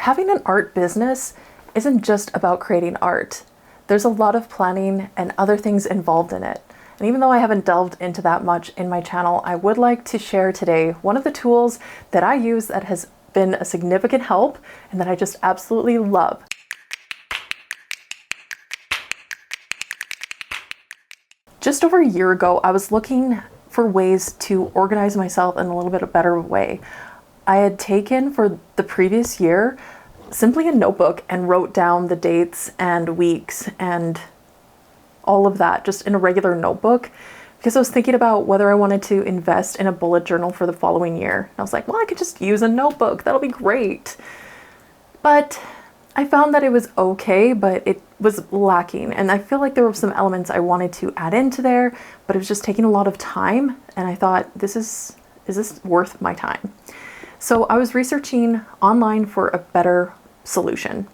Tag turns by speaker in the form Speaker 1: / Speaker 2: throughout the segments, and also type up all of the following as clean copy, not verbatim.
Speaker 1: having an art business isn't just about creating art. There's a lot of planning and other things involved in it. And even though I haven't delved into that much in my channel, I would like to share today one of the tools that I use that has been a significant help and that I just absolutely love. Just over a year ago, I was looking for ways to organize myself in a little bit of a better way. I had taken for the previous year simply a notebook and wrote down the dates and weeks and all of that just in a regular notebook because I was thinking about whether I wanted to invest in a bullet journal for the following year. And I was like, well, I could just use a notebook. That'll be great. But I found that it was okay, but it was lacking. And I feel like there were some elements I wanted to add into there, but it was just taking a lot of time. And I thought, is this worth my time? So I was researching online for a better solution.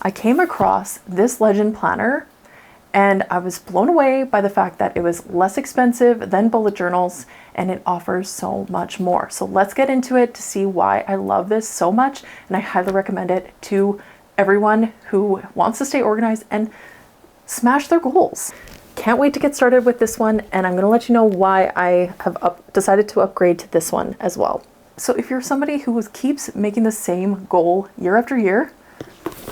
Speaker 1: I came across this legend planner and I was blown away by the fact that it was less expensive than bullet journals and it offers so much more. So let's get into it to see why I love this so much, and I highly recommend it to everyone who wants to stay organized and smash their goals. Can't wait to get started with this one, and I'm going to let you know why I have decided to upgrade to this one as well. So if you're somebody who keeps making the same goal year after year,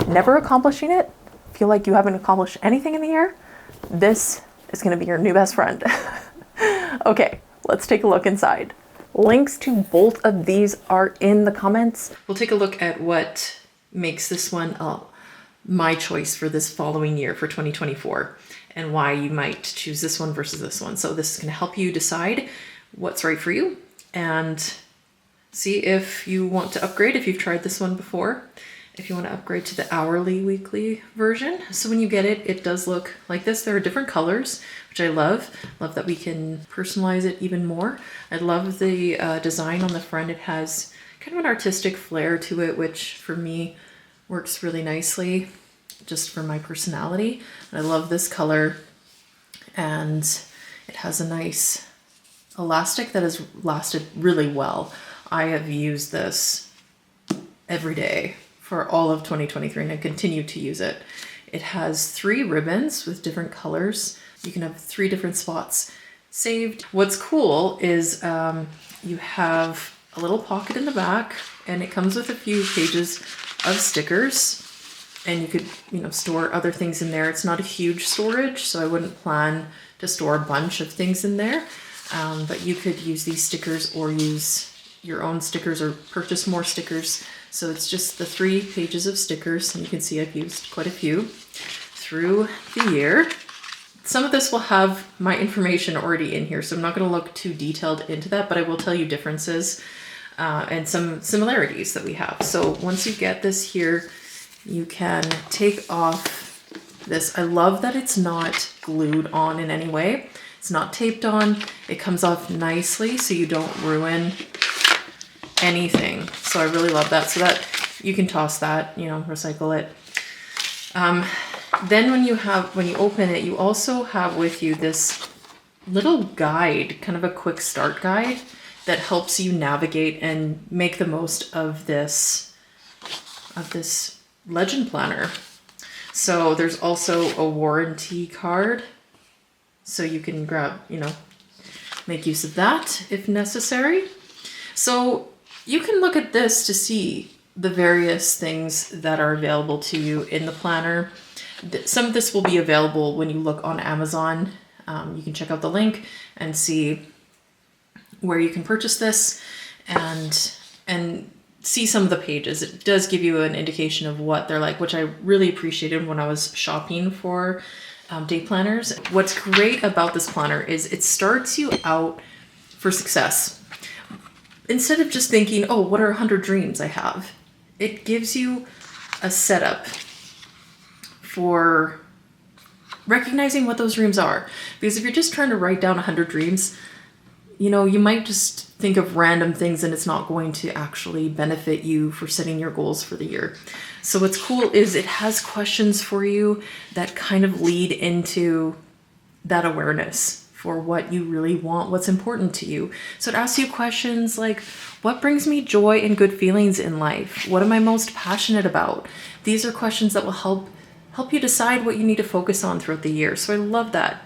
Speaker 1: never accomplishing it, feel like you haven't accomplished anything in the year, this is going to be your new best friend. Okay, let's take a look inside. Links to both of these are in the comments. We'll take a look at what makes this one my choice for this following year for 2024 and why you might choose this one versus this one. So this is going to help you decide what's right for you and see if you want to upgrade if you've tried this one before, if you want to upgrade to the hourly weekly version. So when you get it, it does look like this. There are different colors, which I love. Love that we can personalize it even more. I love the design on the front. It has kind of an artistic flair to it, which for me works really nicely just for my personality. I love this color, and it has a nice elastic that has lasted really well. I have used this every day for all of 2023 and I continue to use it. It has 3 ribbons with different colors. You can have 3 different spots saved. What's cool is you have a little pocket in the back, and it comes with a few pages of stickers, and you could, store other things in there. It's not a huge storage, so I wouldn't plan to store a bunch of things in there, but you could use these stickers or use your own stickers or purchase more stickers. So it's just the 3 pages of stickers, and you can see I've used quite a few through the year. Some of this will have my information already in here, so I'm not going to look too detailed into that, but I will tell you differences and some similarities that we have. So once you get this here, you can take off this. I love that it's not glued on in any way. It's not taped on. It comes off nicely so you don't ruin anything. So I really love that. So that you can toss that, recycle it. Then when you open it, you also have with you this little guide, kind of a quick start guide that helps you navigate and make the most of this legend planner. So there's also a warranty card, so you can grab, make use of that if necessary. So you can look at this to see the various things that are available to you in the planner. Some of this will be available when you look on Amazon. You can check out the link and see where you can purchase this and see some of the pages. It does give you an indication of what they're like, which I really appreciated when I was shopping for day planners. What's great about this planner is it starts you out for success. Instead of just thinking, oh, what are 100 dreams I have? It gives you a setup for recognizing what those dreams are. Because if you're just trying to write down 100 dreams, you might just think of random things and it's not going to actually benefit you for setting your goals for the year. So what's cool is it has questions for you that kind of lead into that awareness for what you really want, what's important to you. So it asks you questions like, what brings me joy and good feelings in life? What am I most passionate about? These are questions that will help you decide what you need to focus on throughout the year. So I love that.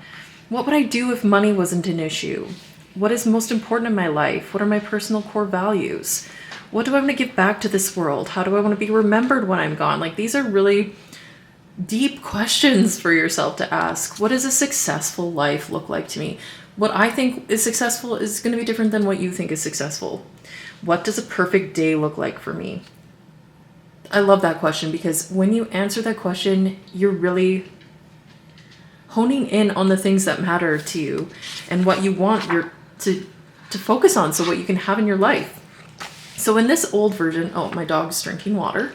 Speaker 1: What would I do if money wasn't an issue? What is most important in my life? What are my personal core values? What do I want to give back to this world? How do I want to be remembered when I'm gone? Like, these are really deep questions for yourself to ask. What does a successful life look like to me? What I think is successful is going to be different than what you think is successful. What does a perfect day look like for me? I love that question, because when you answer that question, you're really honing in on the things that matter to you and what you want to focus on, so what you can have in your life. So in this old version, oh, my dog's drinking water.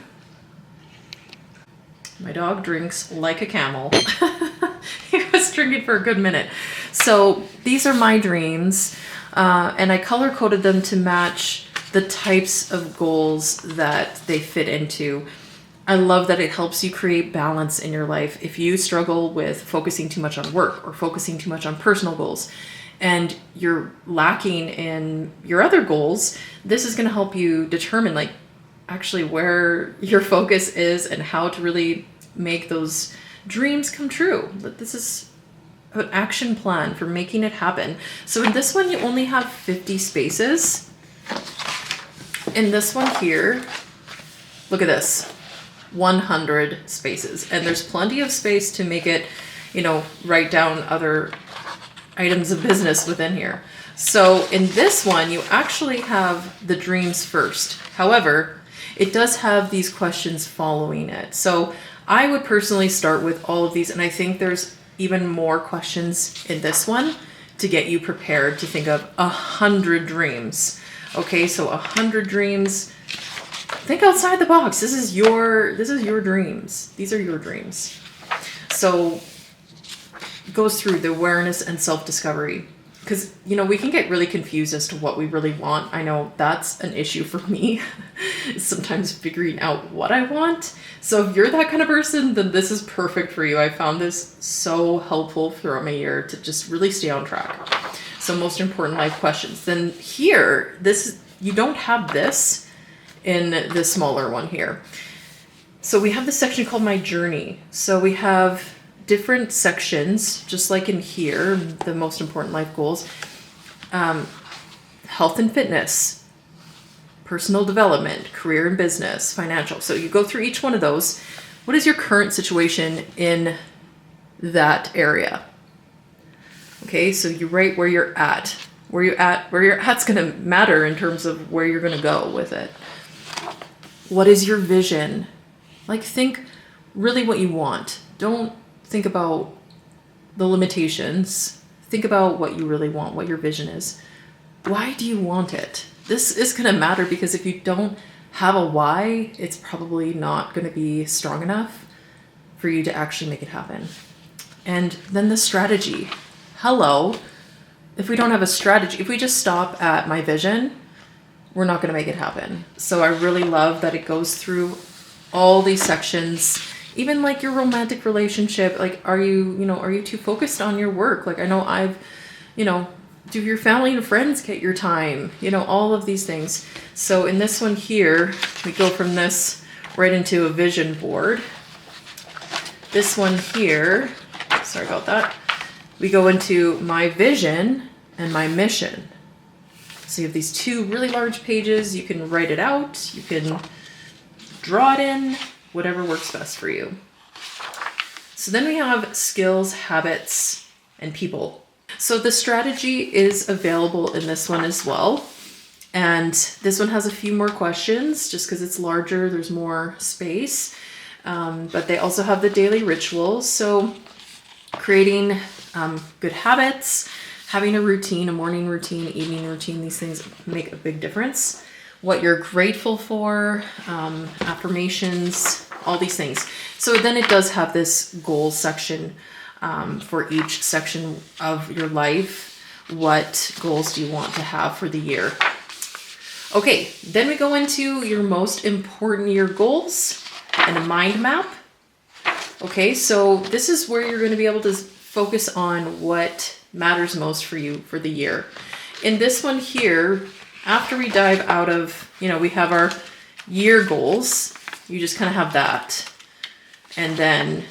Speaker 1: My dog drinks like a camel. He was drinking for a good minute. So these are my dreams, and I color coded them to match the types of goals that they fit into. I love that it helps you create balance in your life. If you struggle with focusing too much on work or focusing too much on personal goals, and you're lacking in your other goals, this is going to help you determine like actually where your focus is and how to really make those dreams come true. But this is an action plan for making it happen. So in this one, you only have 50 spaces. In this one here, look at this, 100 spaces. And there's plenty of space to make it, write down other items of business within here. So in this one, you actually have the dreams first. However, it does have these questions following it. So I would personally start with all of these, and I think there's even more questions in this one to get you prepared to think of 100 dreams. Okay, so 100 dreams. Think outside the box. This is your dreams. These are your dreams. So it goes through the awareness and self-discovery. Because, we can get really confused as to what we really want. I know that's an issue for me, sometimes figuring out what I want. So if you're that kind of person, then this is perfect for you. I found this so helpful throughout my year to just really stay on track. So most important life questions. Then here, you don't have this in the smaller one here. So we have this section called My Journey. So we have different sections, just like in here, the most important life goals, health and fitness, personal development, career and business, financial. So you go through each one of those. What is your current situation in that area? Okay, so you write where you're at. Where you're at's going to matter in terms of where you're going to go with it. What is your vision? Like, think really what you want. Don't think about the limitations. Think about what you really want, what your vision is. Why do you want it? This is going to matter, because if you don't have a why, it's probably not going to be strong enough for you to actually make it happen. And then the strategy. Hello. If we don't have a strategy, if we just stop at my vision, we're not going to make it happen. So I really love that it goes through all these sections. Even like your romantic relationship, like, are you too focused on your work? Like, I know do your family and friends get your time? All of these things. So in this one here, we go from this right into a vision board. This one here, sorry about that. We go into my vision and my mission. So you have these two really large pages. You can write it out. You can draw it in. Whatever works best for you. So then we have skills, habits, and people. So the strategy is available in this one as well. And this one has a few more questions just because it's larger, there's more space. But they also have the daily rituals. So creating good habits, having a routine, a morning routine, evening routine, these things make a big difference. What you're grateful for, affirmations, all these things. So then it does have this goals section for each section of your life. What goals do you want to have for the year? Okay, then we go into your most important year goals and a mind map. Okay, so this is where you're going to be able to focus on what matters most for you for the year. In this one here, after we dive out of, we have our year goals, you just kind of have that. And then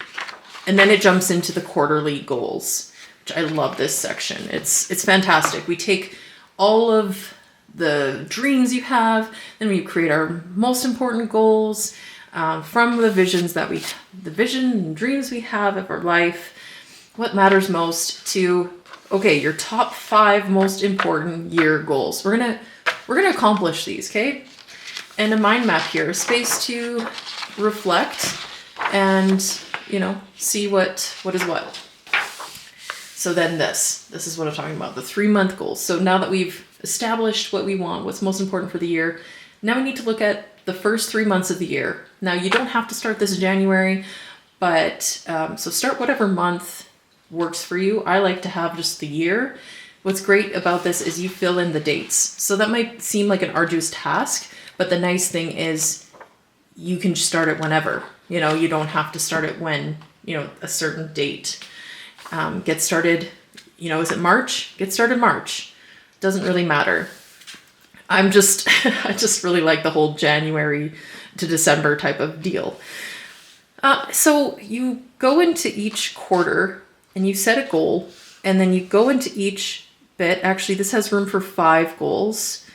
Speaker 1: it jumps into the quarterly goals, which I love this section. It's fantastic. We take all of the dreams you have, then we create our most important goals from the vision and dreams we have of our life, what matters most, to, okay, your top 5 most important year goals. We're gonna accomplish these, okay? And a mind map here, a space to reflect and, see what is what. So then this is what I'm talking about, the 3-month goals. So now that we've established what we want, what's most important for the year, now we need to look at the first 3 months of the year. Now you don't have to start this in January, but so start whatever month works for you. I like to have just the year. What's great about this is you fill in the dates. So that might seem like an arduous task, but the nice thing is you can start it whenever. You don't have to start it when, a certain date. Get started, is it March? Get started March. Doesn't really matter. I just really like the whole January to December type of deal. So you go into each quarter and you set a goal, and then you go into each bit. Actually, this has room for 5 goals.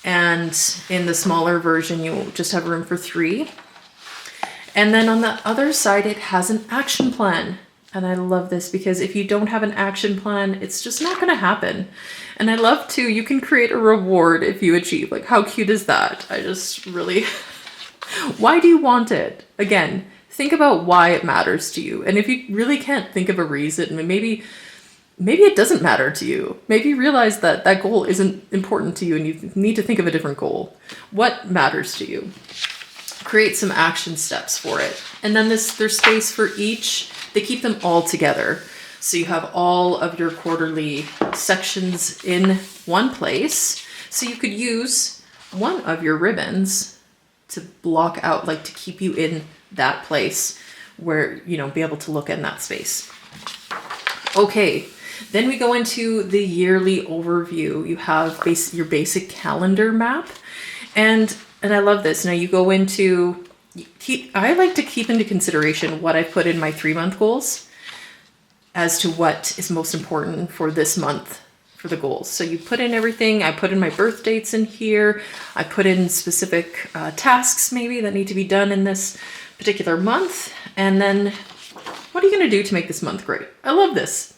Speaker 1: And in the smaller version, you just have room for 3. And then on the other side, it has an action plan. And I love this because if you don't have an action plan, it's just not going to happen. And I love too, you can create a reward if you achieve. Like, how cute is that? I just really, why do you want it? Again, think about why it matters to you. And if you really can't think of a reason, maybe it doesn't matter to you. Maybe you realize that that goal isn't important to you and you need to think of a different goal. What matters to you? Create some action steps for it. And then there's space for each. They keep them all together. So you have all of your quarterly sections in one place. So you could use one of your ribbons to block out, like to keep you in that place where, be able to look in that space. Okay, then we go into the yearly overview. You have your basic calendar map. And I love this. Now you go into, I like to keep into consideration what I put in my 3-month goals as to what is most important for this month for the goals. So you put in everything. I put in my birth dates in here. I put in specific tasks maybe that need to be done in this particular month. And then what are you going to do to make this month great? I love this.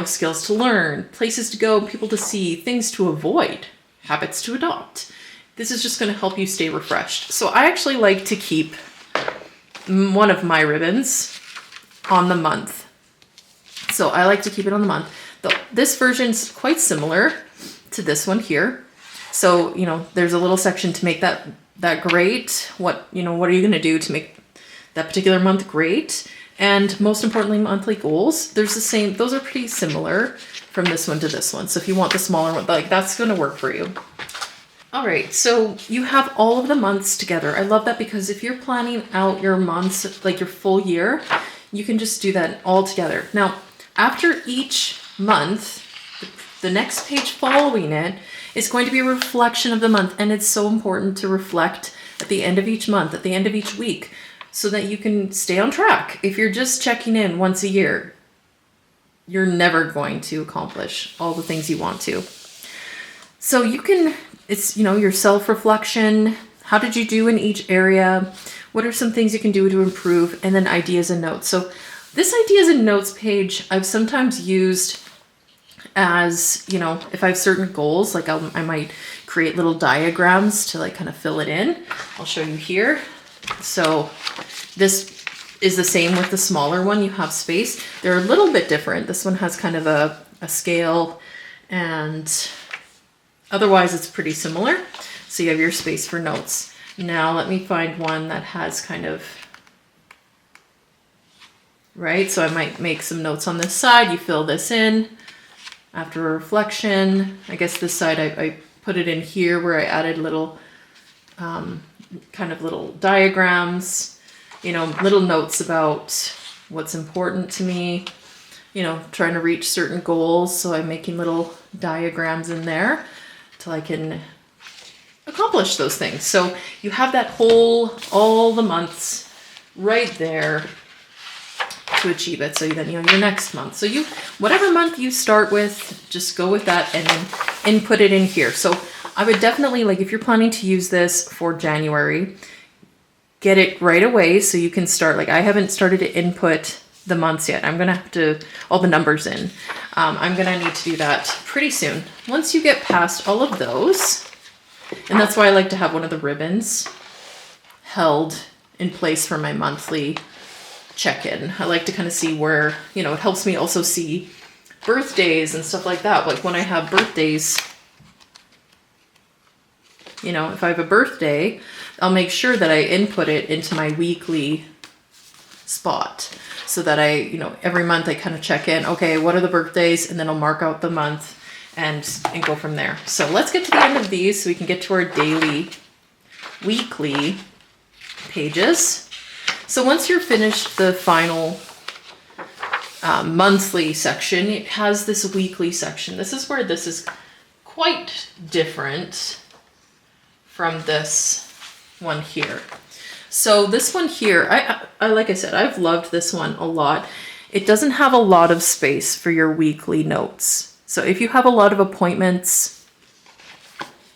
Speaker 1: Skills to learn, places to go, people to see, things to avoid, habits to adopt. This is just going to help you stay refreshed. So I actually like to keep one of my ribbons on the month. So I like to keep it on the month. This version's quite similar to this one here. So, there's a little section to make that great. What are you going to do to make that particular month great? And most importantly, monthly goals. There's the same, those are pretty similar from this one to this one. So if you want the smaller one, that's going to work for you. All right, so you have all of the months together. I love that because if you're planning out your months, like your full year, you can just do that all together. Now, after each month, the next page following it is going to be a reflection of the month. And it's so important to reflect at the end of each month, at the end of each week, so that you can stay on track. If you're just checking in once a year, you're never going to accomplish all the things you want to. So you can, it's, your self-reflection. How did you do in each area? What are some things you can do to improve? And then ideas and notes. So this ideas and notes page, I've sometimes used as, if I have certain goals, like I might create little diagrams to kind of fill it in. I'll show you here. So this is the same with the smaller one. You have space. They're a little bit different. This one has kind of a scale, and otherwise it's pretty similar. So you have your space for notes. Now let me find one that has kind of, right? So I might make some notes on this side. You fill this in after a reflection. I guess this side I put it in here where I added little kind of little diagrams, little notes about what's important to me. trying to reach certain goals. So I'm making little diagrams in there till I can accomplish those things. So you have that all the months right there to achieve it. So then, your next month. So whatever month you start with, just go with that and then input it in here. So I would definitely, if you're planning to use this for January, get it right away so you can start. I haven't started to input the months yet. I'm going to have to, all the numbers in. I'm going to need to do that pretty soon. Once you get past all of those, and that's why I like to have one of the ribbons held in place for my monthly check-in. I like to kind of see where, it helps me also see birthdays and stuff like that. Like when I have birthdays, if I have a birthday, I'll make sure that I input it into my weekly spot so that every month I kind of check in, okay, what are the birthdays? And then I'll mark out the month and go from there. So let's get to the end of these so we can get to our daily, weekly pages. So once you're finished the final monthly section, it has this weekly section. This is where this is quite different from this one here. So this one here, I like I said, I've loved this one a lot. It doesn't have a lot of space for your weekly notes. So if you have a lot of appointments,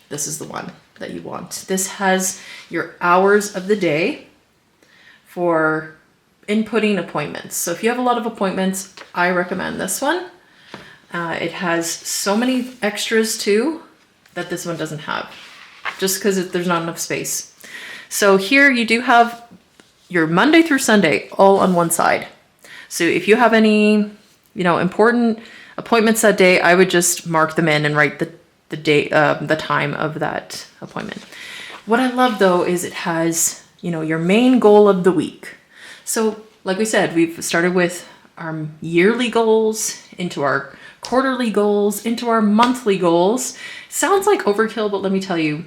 Speaker 1: this is the one that you want. This has your hours of the day for inputting appointments. So if you have a lot of appointments, I recommend this one. It has so many extras too that this one doesn't have, just because there's not enough space. So here you do have your Monday through Sunday all on one side. So if you have any, important appointments that day, I would just mark them in and write the date, the time of that appointment. What I love though is it has, your main goal of the week. So like we said, we've started with our yearly goals, into our quarterly goals, into our monthly goals. Sounds like overkill, but let me tell you,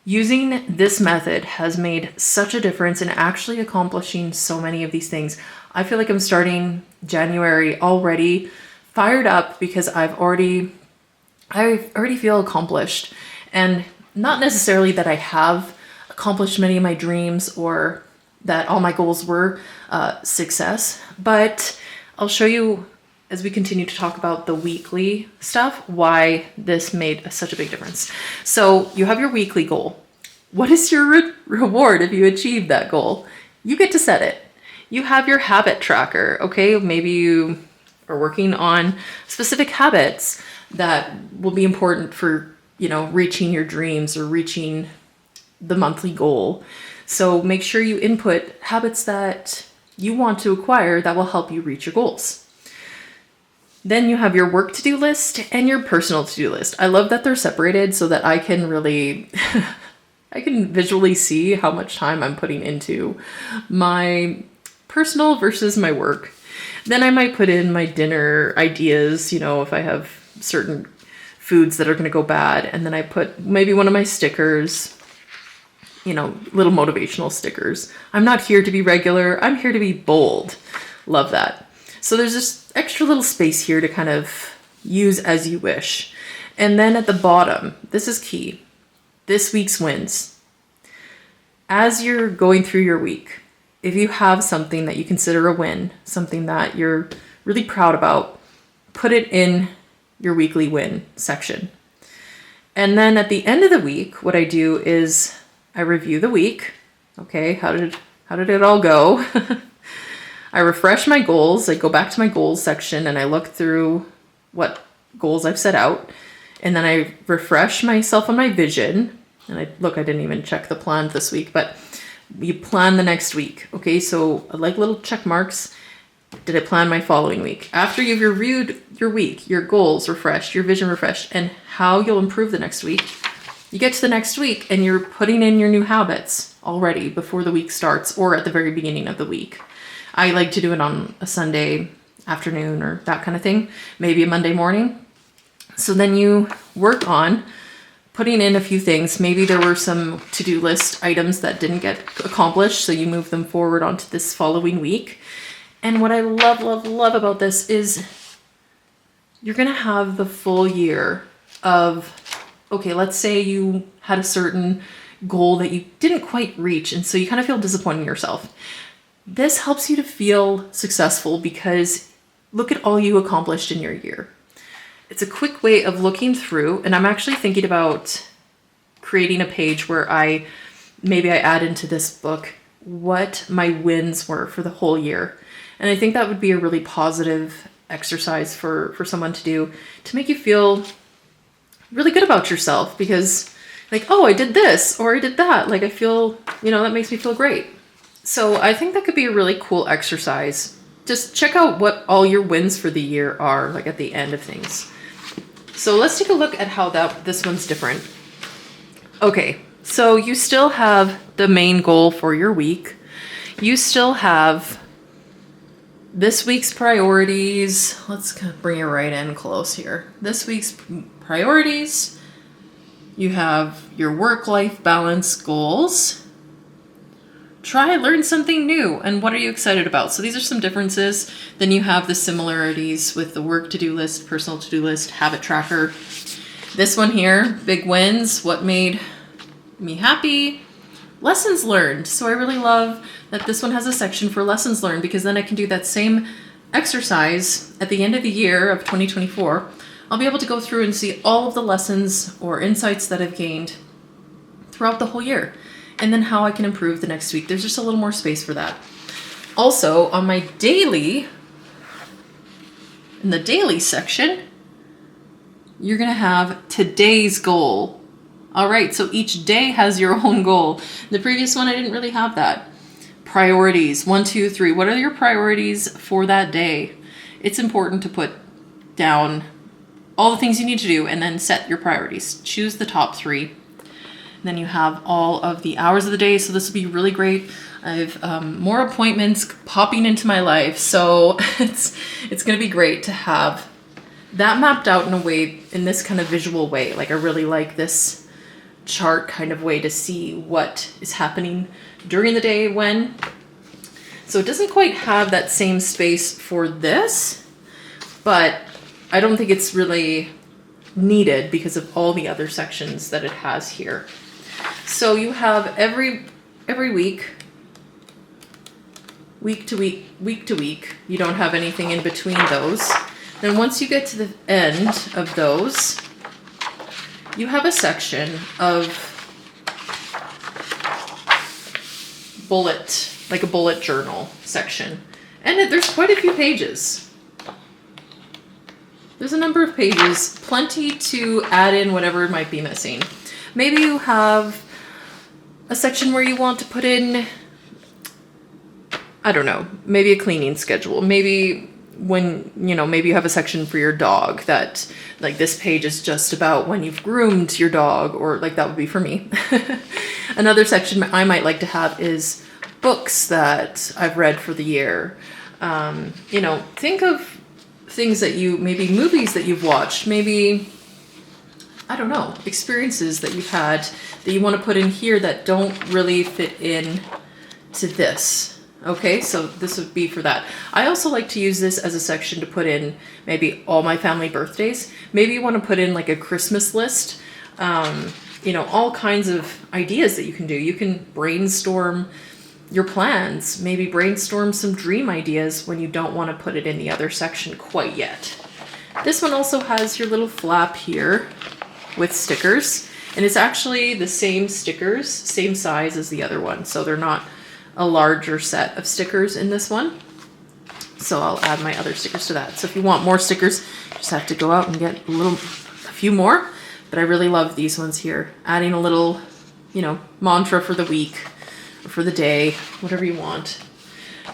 Speaker 1: using this method has made such a difference in actually accomplishing so many of these things. I feel like I'm starting January already fired up because I already feel accomplished, and not necessarily that I have accomplished many of my dreams or that all my goals were success, but I'll show you as we continue to talk about the weekly stuff why this made such a big difference. So you have your weekly goal. What is your reward if you achieve that goal? You get to set it. You have your habit tracker. Okay, maybe you are working on specific habits that will be important for reaching your dreams or reaching the monthly goal. So make sure you input habits that you want to acquire that will help you reach your goals. Then you have your work to-do list and your personal to-do list. I love that they're separated so that I can really, I can visually see how much time I'm putting into my personal versus my work. Then I might put in my dinner ideas, if I have certain foods that are going to go bad. And then I put maybe one of my stickers, little motivational stickers. I'm not here to be regular. I'm here to be bold. Love that. So there's this extra little space here to kind of use as you wish. And then at the bottom, this is key. This week's wins. As you're going through your week, if you have something that you consider a win, something that you're really proud about, put it in your weekly win section. And then at the end of the week, what I do is I review the week. Okay, how did it all go? I refresh my goals. I go back to my goals section and I look through what goals I've set out. And then I refresh myself on my vision. And I didn't even check the plan this week, but you plan the next week. Okay, so I like little check marks. Did I plan my following week? After you've reviewed your week, your goals refreshed, your vision refreshed, and how you'll improve the next week, you get to the next week and you're putting in your new habits already before the week starts or at the very beginning of the week. I like to do it on a Sunday afternoon or that kind of thing, maybe a Monday morning. So then you work on putting in a few things. Maybe there were some to-do list items that didn't get accomplished, so you move them forward onto this following week. And what I love, love, love about this is you're going to have the full year of, okay, let's say you had a certain goal that you didn't quite reach, and so you kind of feel disappointed in yourself. This helps you to feel successful because look at all you accomplished in your year. It's a quick way of looking through, and I'm actually thinking about creating a page where maybe I add into this book what my wins were for the whole year. And I think that would be a really positive exercise for someone to do to make you feel really good about yourself, because like, oh, I did this or I did that. Like I feel, that makes me feel great. So I think that could be a really cool exercise. Just check out what all your wins for the year are, like at the end of things. So let's take a look at how this one's different. Okay, so you still have the main goal for your week. You still have this week's priorities. Let's kind of bring it right in close here. This week's priorities. You have your work-life balance goals. Try, learn something new, and what are you excited about? So these are some differences. Then you have the similarities with the work to-do list, personal to-do list, habit tracker. This one here, big wins, what made me happy, lessons learned. So I really love that this one has a section for lessons learned, because then I can do that same exercise at the end of the year of 2024. I'll be able to go through and see all of the lessons or insights that I've gained throughout the whole year, and then how I can improve the next week. There's just a little more space for that. Also, on my daily, in the daily section, you're gonna have today's goal. All right, so each day has your own goal. The previous one, I didn't really have that. Priorities, 1, 2, 3. What are your priorities for that day? It's important to put down all the things you need to do and then set your priorities. Choose the top 3. Then you have all of the hours of the day. So this will be really great. I have more appointments popping into my life. So it's going to be great to have that mapped out in a way, in this kind of visual way. Like I really like this chart kind of way to see what is happening during the day when. So it doesn't quite have that same space for this, but I don't think it's really needed because of all the other sections that it has here. So you have every week to week. You don't have anything in between those. Then once you get to the end of those, you have a section of like a bullet journal section. And there's quite a few pages. There's a number of pages, plenty to add in whatever might be missing. Maybe you have a section where you want to put in, I don't know, maybe a cleaning schedule. Maybe maybe you have a section for your dog that, like, this page is just about when you've groomed your dog, or like that would be for me. Another section I might like to have is books that I've read for the year. Think of things that maybe movies that you've watched, maybe, I don't know, experiences that you've had that you want to put in here that don't really fit in to this. Okay, so this would be for that. I also like to use this as a section to put in maybe all my family birthdays. Maybe you want to put in like a Christmas list, all kinds of ideas that you can do. You can brainstorm your plans, maybe brainstorm some dream ideas when you don't want to put it in the other section quite yet. This one also has your little flap here with stickers, and it's actually the same stickers, same size as the other one, so they're not a larger set of stickers in this one. So I'll add my other stickers to that. So if you want more stickers, you just have to go out and get a few more. But I really love these ones here. Adding a little, mantra for the week or for the day, whatever you want.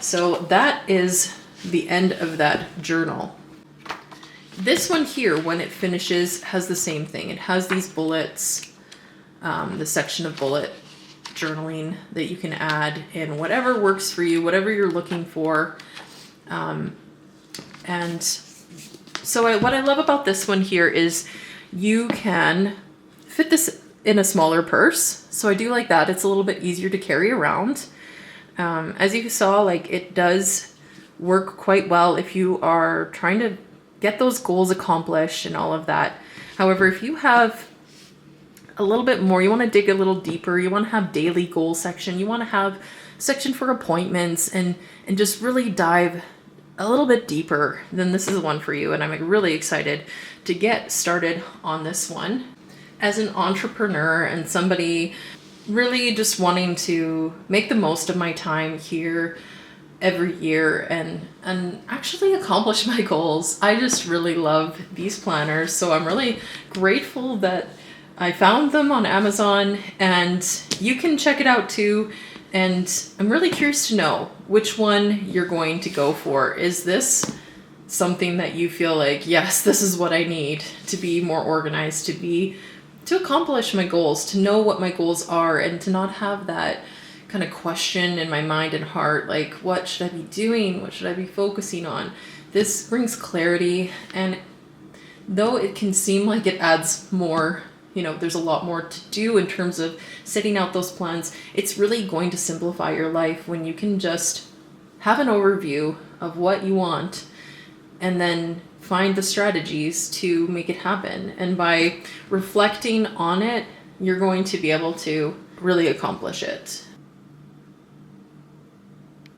Speaker 1: So that is the end of that journal. This one here, when it finishes, has the same thing. It has these bullets, the section of bullet journaling that you can add in whatever works for you, whatever you're looking for. And so what I love about this one here is you can fit this in a smaller purse. So I do like that. It's a little bit easier to carry around. As you saw, like, it does work quite well if you are trying to get those goals accomplished and all of that. However, if you have a little bit more, you want to dig a little deeper, you want to have daily goal section, you want to have section for appointments, and just really dive a little bit deeper, then this is one for you. And I'm really excited to get started on this one. As an entrepreneur and somebody really just wanting to make the most of my time here every year and actually accomplish my goals, I just really love these planners. So I'm really grateful that I found them on Amazon, and you can check it out too. And I'm really curious to know which one you're going to go for. Is this something that you feel like, yes, this is what I need to be more organized, to accomplish my goals, to know what my goals are, and to not have that kind of question in my mind and heart, like, what should I be doing? What should I be focusing on? This brings clarity, and though it can seem like it adds more, there's a lot more to do in terms of setting out those plans, it's really going to simplify your life when you can just have an overview of what you want and then find the strategies to make it happen. And by reflecting on it, you're going to be able to really accomplish it.